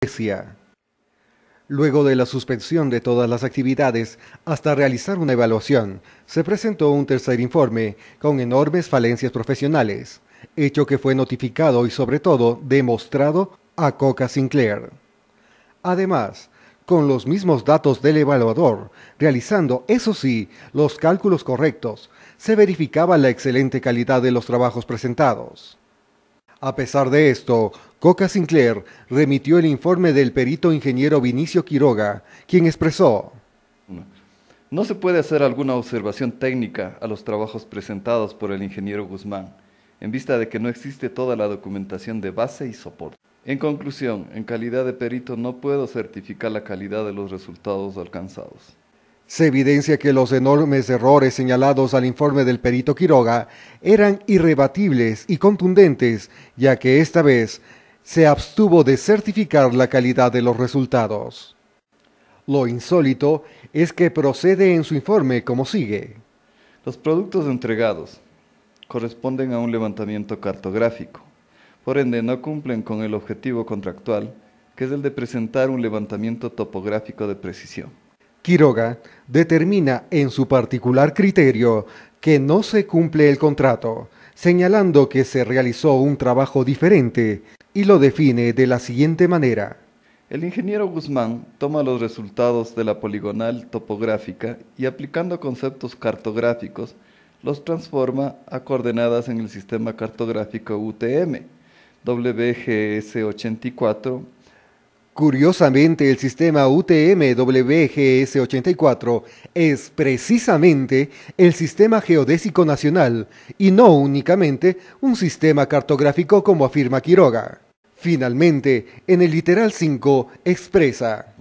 geodesia. Luego de la suspensión de todas las actividades hasta realizar una evaluación, se presentó un tercer informe con enormes falencias profesionales, hecho que fue notificado y sobre todo demostrado a Coca Sinclair. Además, con los mismos datos del evaluador, realizando, eso sí, los cálculos correctos, se verificaba la excelente calidad de los trabajos presentados. A pesar de esto, Coca Sinclair remitió el informe del perito ingeniero Vinicio Quiroga, quien expresó: no se puede hacer alguna observación técnica a los trabajos presentados por el ingeniero Guzmán, en vista de que no existe toda la documentación de base y soporte. En conclusión, en calidad de perito no puedo certificar la calidad de los resultados alcanzados. Se evidencia que los enormes errores señalados al informe del perito Quiroga eran irrebatibles y contundentes, ya que esta vez se abstuvo de certificar la calidad de los resultados. Lo insólito es que procede en su informe como sigue. Los productos entregados corresponden a un levantamiento cartográfico, por ende no cumplen con el objetivo contractual, que es el de presentar un levantamiento topográfico de precisión. Quiroga determina en su particular criterio que no se cumple el contrato, señalando que se realizó un trabajo diferente y lo define de la siguiente manera. El ingeniero Guzmán toma los resultados de la poligonal topográfica y aplicando conceptos cartográficos los transforma a coordenadas en el sistema cartográfico UTM, WGS84. Curiosamente, el sistema UTM-WGS84 es precisamente el Sistema Geodésico Nacional y no únicamente un sistema cartográfico como afirma Quiroga. Finalmente, en el literal 5 expresa: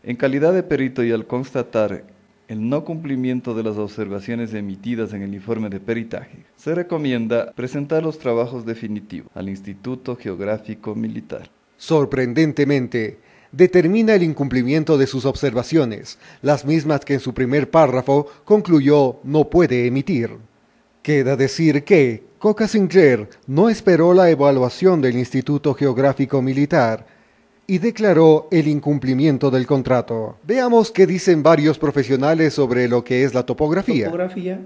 en calidad de perito y al constatar el no cumplimiento de las observaciones emitidas en el informe de peritaje, se recomienda presentar los trabajos definitivos al Instituto Geográfico Militar. Sorprendentemente, determina el incumplimiento de sus observaciones, las mismas que en su primer párrafo concluyó no puede emitir. Queda decir que Coca Sinclair no esperó la evaluación del Instituto Geográfico Militar y declaró el incumplimiento del contrato. Veamos qué dicen varios profesionales sobre lo que es la topografía. La topografía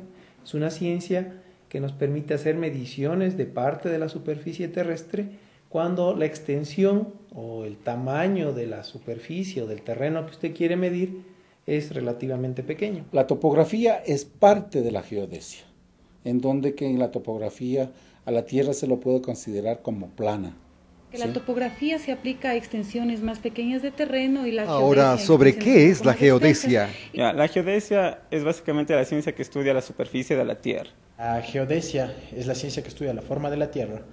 es una ciencia que nos permite hacer mediciones de parte de la superficie terrestre cuando la extensión o el tamaño de la superficie o del terreno que usted quiere medir es relativamente pequeño. La topografía es parte de la geodesia, en donde que en la topografía a la Tierra se lo puede considerar como plana. Que la topografía se aplica a extensiones más pequeñas de terreno y la Ahora, ¿sobre qué es la geodesia? La geodesia es básicamente la ciencia que estudia la superficie de la Tierra. La geodesia es la ciencia que estudia la forma de la Tierra,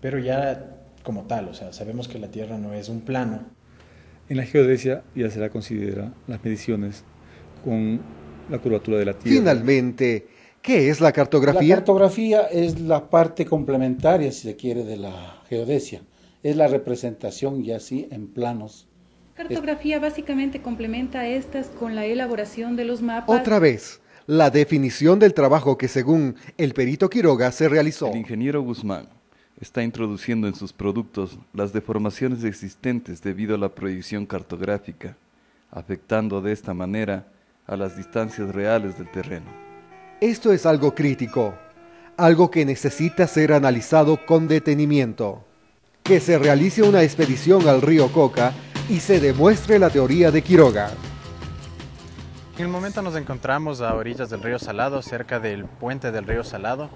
pero ya como tal, o sea, sabemos que la Tierra no es un plano. En la geodesia ya se la considera las mediciones con la curvatura de la Tierra. Finalmente, ¿qué es la cartografía? La cartografía es la parte complementaria, si se quiere, de la geodesia. Es la representación ya así en planos. Cartografía básicamente complementa estas con la elaboración de los mapas. Otra vez, la definición del trabajo que según el perito Quiroga se realizó. El ingeniero Guzmán está introduciendo en sus productos las deformaciones existentes debido a la proyección cartográfica, afectando de esta manera a las distancias reales del terreno. Esto es algo crítico, algo que necesita ser analizado con detenimiento. Que se realice una expedición al río Coca y se demuestre la teoría de Quiroga. En el momento nos encontramos a orillas del río Salado, cerca del puente del río Salado,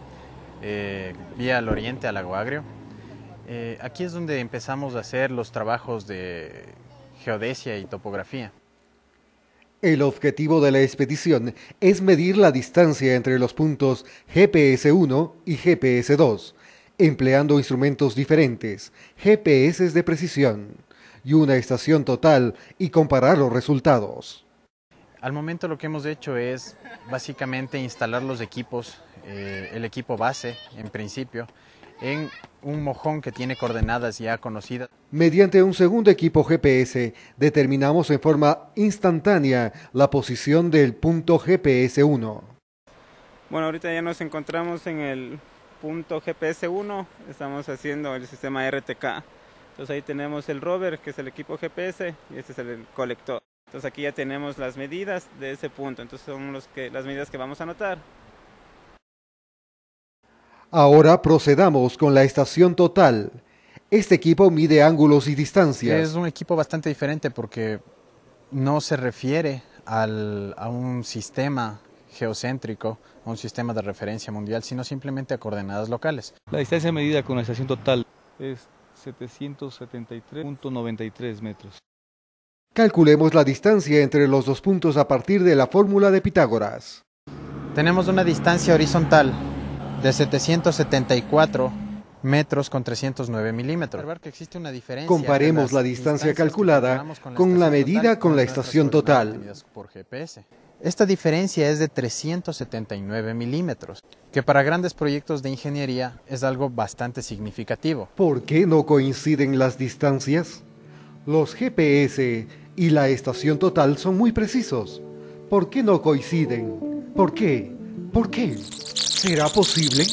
vía al oriente, al Lago Agrio. Aquí es donde empezamos a hacer los trabajos de geodesia y topografía. El objetivo de la expedición es medir la distancia entre los puntos GPS-1 y GPS-2, empleando instrumentos diferentes, GPS de precisión y una estación total y comparar los resultados. Al momento lo que hemos hecho es básicamente instalar los equipos, el equipo base en principio, en un mojón que tiene coordenadas ya conocidas. Mediante un segundo equipo GPS determinamos en forma instantánea la posición del punto GPS-1. Bueno, ahorita ya nos encontramos en el punto GPS-1, estamos haciendo el sistema RTK Entonces ahí tenemos el rover, que es el equipo GPS, y este es el colector. Entonces aquí ya tenemos las medidas de ese punto, entonces son las medidas que vamos a anotar. Ahora procedamos con la estación total. Este equipo mide ángulos y distancias. Es un equipo bastante diferente porque no se refiere a un sistema geocéntrico, a un sistema de referencia mundial, sino simplemente a coordenadas locales. La distancia medida con la estación total es 773.93 metros. Calculemos la distancia entre los dos puntos a partir de la fórmula de Pitágoras. Tenemos una distancia horizontal de 774 metros con 309 milímetros. Que existe una diferencia. Comparemos la distancia calculada con la medida con la estación total. Por GPS. Esta diferencia es de 379 milímetros, que para grandes proyectos de ingeniería es algo bastante significativo. ¿Por qué no coinciden las distancias? Los GPS y la estación total son muy precisos. ¿Por qué no coinciden? ¿Por qué? ¿Por qué? ¿Será posible?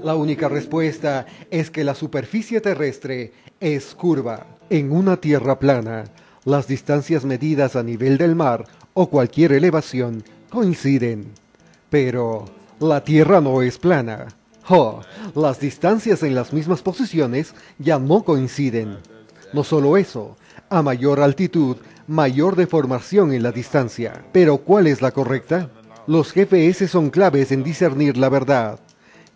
La única respuesta es que la superficie terrestre es curva. En una tierra plana, las distancias medidas a nivel del mar o cualquier elevación coinciden. Pero la tierra no es plana. Las distancias en las mismas posiciones ya no coinciden. No solo eso, a mayor altitud, mayor deformación en la distancia. Pero ¿cuál es la correcta? Los GPS son claves en discernir la verdad,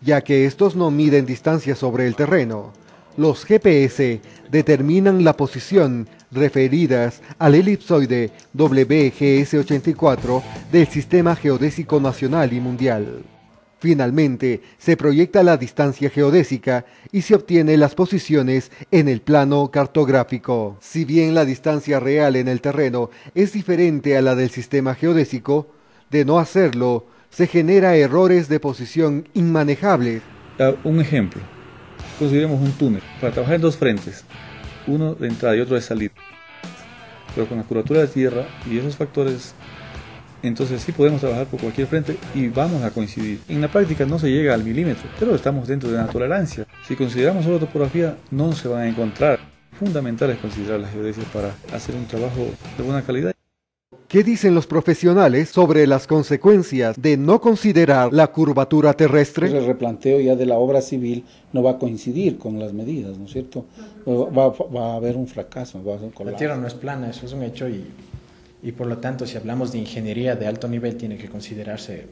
ya que estos no miden distancias sobre el terreno. Los GPS determinan la posición referidas al elipsoide WGS84 del Sistema Geodésico Nacional y Mundial. Finalmente, se proyecta la distancia geodésica y se obtienen las posiciones en el plano cartográfico. Si bien la distancia real en el terreno es diferente a la del sistema geodésico, de no hacerlo, se genera errores de posición inmanejables. Un ejemplo, consideremos un túnel para trabajar en dos frentes, uno de entrada y otro de salida, pero con la curvatura de tierra y esos factores, entonces sí podemos trabajar por cualquier frente y vamos a coincidir. En la práctica no se llega al milímetro, pero estamos dentro de una tolerancia. Si consideramos solo topografía, no se van a encontrar. Fundamental es considerar la geodesia para hacer un trabajo de buena calidad. ¿Qué dicen los profesionales sobre las consecuencias de no considerar la curvatura terrestre? El replanteo ya de la obra civil no va a coincidir con las medidas, ¿no es cierto? Va a haber un fracaso, va a haber un colapso. La tierra no es plana, eso es un hecho y por lo tanto, si hablamos de ingeniería de alto nivel, tiene que considerarse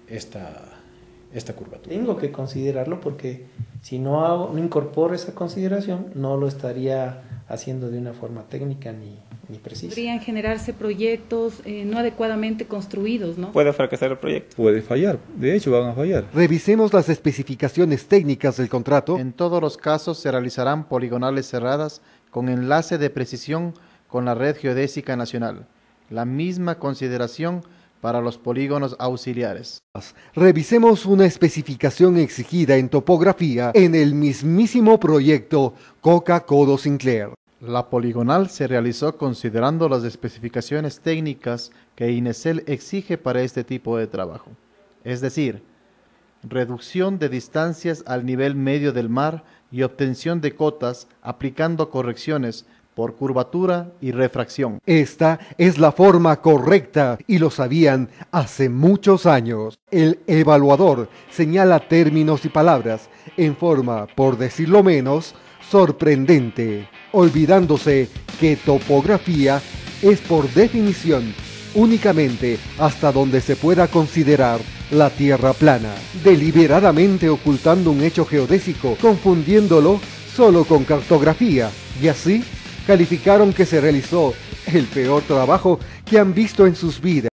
esta curvatura. Tengo que considerarlo porque si no incorporo esa consideración, no lo estaría haciendo de una forma técnica ni precisa. Podrían generarse proyectos no adecuadamente construidos, ¿no? Puede fracasar el proyecto. Puede fallar, de hecho van a fallar. Revisemos las especificaciones técnicas del contrato. En todos los casos se realizarán poligonales cerradas con enlace de precisión con la Red Geodésica Nacional. La misma consideración para los polígonos auxiliares. Revisemos una especificación exigida en topografía en el mismísimo proyecto Coca-Codo Sinclair. La poligonal se realizó considerando las especificaciones técnicas que INESEL exige para este tipo de trabajo, es decir, reducción de distancias al nivel medio del mar y obtención de cotas aplicando correcciones por curvatura y refracción. Esta es la forma correcta y lo sabían hace muchos años. El evaluador señala términos y palabras en forma, por decirlo menos, sorprendente, olvidándose que topografía es por definición únicamente hasta donde se pueda considerar la tierra plana, deliberadamente ocultando un hecho geodésico, confundiéndolo solo con cartografía, y así calificaron que se realizó el peor trabajo que han visto en sus vidas.